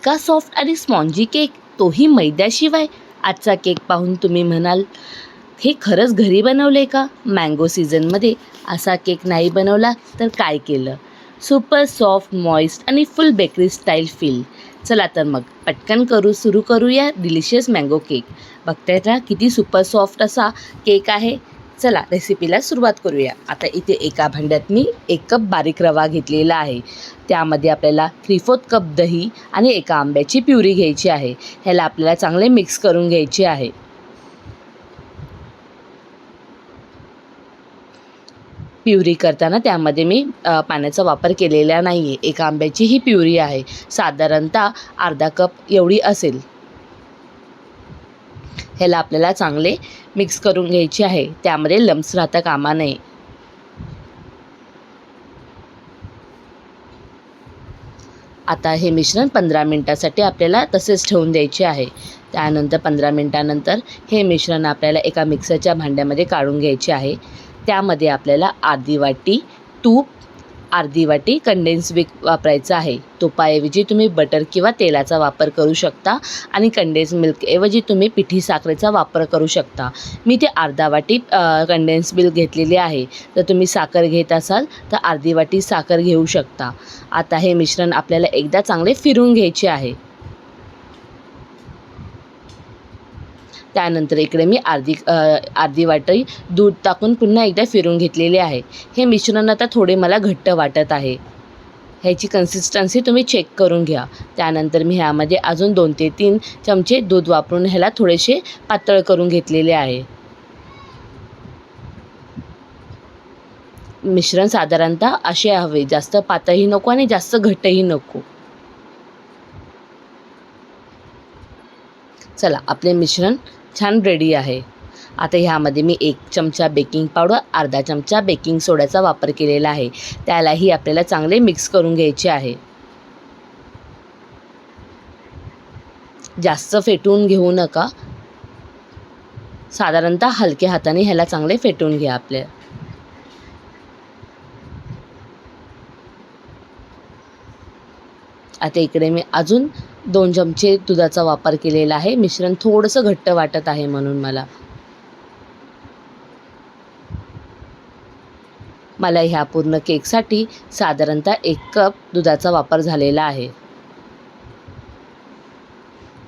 इतका सॉफ्ट आणि spongy cake, तोही मैद्याशिवाय. आजचा केक पाहून तुम्ही म्हणाल, हे खरंच घरी बनवले का? मँगो सीझनमध्ये असा केक नाही बनवला तर काय केलं? सुपर सॉफ्ट, मॉइस्ट आणि फुल बेकरी स्टाईल फील. चला तर मग पटकन सुरू करूया डिलिशियस मँगो केक. बघताय ना किती सुपर सॉफ्ट असा केक आहे. चला रेसिपीला सुरुवात करूया. आता इथे एका भांड्यात मी 1 कप बारीक रवा घेतलेला आहे. त्यामध्ये आपल्याला 3/4 कप दही आणि एका आंब्याची प्युरी घ्यायची आहे. ह्याला आपल्याला चांगले मिक्स करून घ्यायचे आहे. प्युरी करताना त्यामध्ये मी पाण्याचा वापर केलेला नाही आहे. एका आंब्याची ही प्युरी आहे. साधारणतः अर्धा कप एवढी असेल. ह्याला आपल्याला चांगले मिक्स करून घ्यायचे आहे. त्यामध्ये लम्स राहता कामा नये. आता हे मिश्रण 15 मिनिटासाठी आपल्याला तसेच ठेवून द्यायचे आहे. त्यानंतर 15 मिनिटानंतर हे मिश्रण आपल्याला एका मिक्सरच्या भांड्यामध्ये काढून घ्यायचे आहे. त्यामध्ये आपल्याला अर्धी वाटी तूप, अर्धी वाटी कंडेन्स मिल्क वापरायचं आहे. तुपाऐवजी तुम्ही बटर किंवा तेलाचा वापर करू शकता आणि कंडेन्स मिल्कऐवजी तुम्ही पिठी साखरेचा वापर करू शकता. मी ते अर्धा वाटी कंडेन्स मिल्क घेतलेली आहे. जर तुम्ही साखर घेत असाल तर अर्धी वाटी साखर घेऊ शकता. आता हे मिश्रण आपल्याला एकदा चांगले फिरवून घ्यायचे आहे. त्यानंतर इकडे मी अर्धी वाटी दूध टाकून पुन्हा एकदा फिरवून घेतलेले आहे. हे मिश्रण आता थोडे मला घट्ट वाटत आहे. ह्याची कन्सिस्टन्सी तुम्ही चेक करून घ्या. त्यानंतर मी ह्यामध्ये अजून 2 ते 3 चमचे दूध वापरून ह्याला थोडेसे पातळ करून घेतलेले आहे. मिश्रण साधारणतः असे हवे, जास्त पातळही नको आणि जास्त घट्टही नको. चला आपले मिश्रण छान रेडी आहे. आता ह्यामध्ये मी 1 चमचा बेकिंग पावडर, अर्धा चमचा बेकिंग सोड्याचा वापर केलेला आहे. त्यालाही आपल्याला चांगले मिक्स करून घ्यायचे आहे. जास्त फेटून घेऊ नका. साधारणतः हलक्या हाताने ह्याला चांगले फेटून घ्या. आता इकडे मी अजून 2 चमचे दुधाचा वापर केलेला आहे. मिश्रण थोडंसं घट्ट वाटत आहे म्हणून मला ह्या पूर्ण केकसाठी साधारणतः 1 कप दुधाचा वापर झालेला आहे.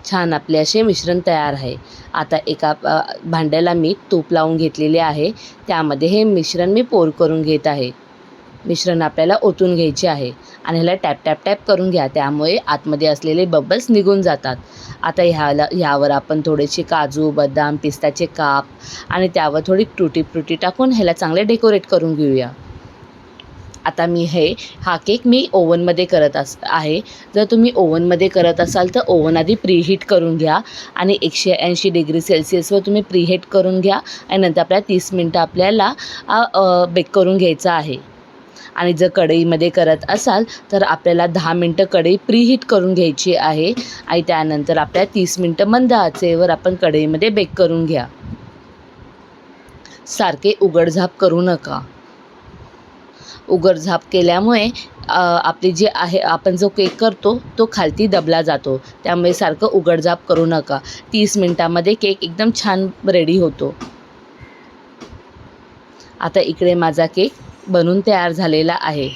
छान आपले असे मिश्रण तयार आहे. आता एका भांड्याला मी तूप लावून घेतलेले आहे. त्यामध्ये हे मिश्रण मी पोर करून घेत आहे. मिश्रण आपल्याला ओतून घ्यायचे आहे आणि ह्याला टॅप करून घ्या. त्यामुळे आतमध्ये असलेले बबल्स निघून जातात. आता ह्यावर आपण थोडेसे काजू, बदाम, पिस्ताचे काप आणि त्यावर थोडी टुटी फ्रुटी टाकून ह्याला चांगले डेकोरेट करून घेऊया. आता हा केक मी ओव्हनमध्ये करत आहे. जर तुम्ही ओव्हनमध्ये करत असाल तर ओव्हन आधी प्रीहीट करून घ्या आणि 180 डिग्री सेल्सिअसवर तुम्ही प्रीहीट करून घ्या आणि नंतर आपल्याला 30 मिनटं आपल्याला बेक करून घ्यायचं आहे. आणि जर कढईमध्ये करत असाल तर आपल्याला 10 मिनटं कढई प्रीहीट करून घ्यायची आहे आणि त्यानंतर आपल्याला 30 मिनटं मंद आचेवर आपण कढईमध्ये बेक करून घ्या. सारखे उघडझाप करू नका. उघडझाप केल्यामुळे आपली जी आहे आपण जो केक करतो तो खालती दबला जातो. त्यामुळे सारखं उघडझाप करू नका. 30 मिनटामध्ये केक एकदम छान रेडी होतो. आता इकडे माझा केक बनून तयार झालेला आहे.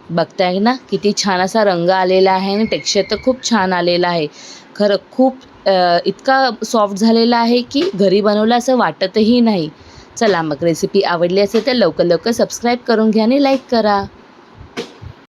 बघताय ना किती छान असा रंग आलेला आहे आणि टेक्स्चर तर खूप छान आलेला आहे. खरं खूप इतका सॉफ्ट झालेला आहे की घरी बनवलं असं वाटतही नाही. चला मग रेसिपी आवडली असेल तर लवकर सबस्क्राईब करून घ्या आणि लाईक करा.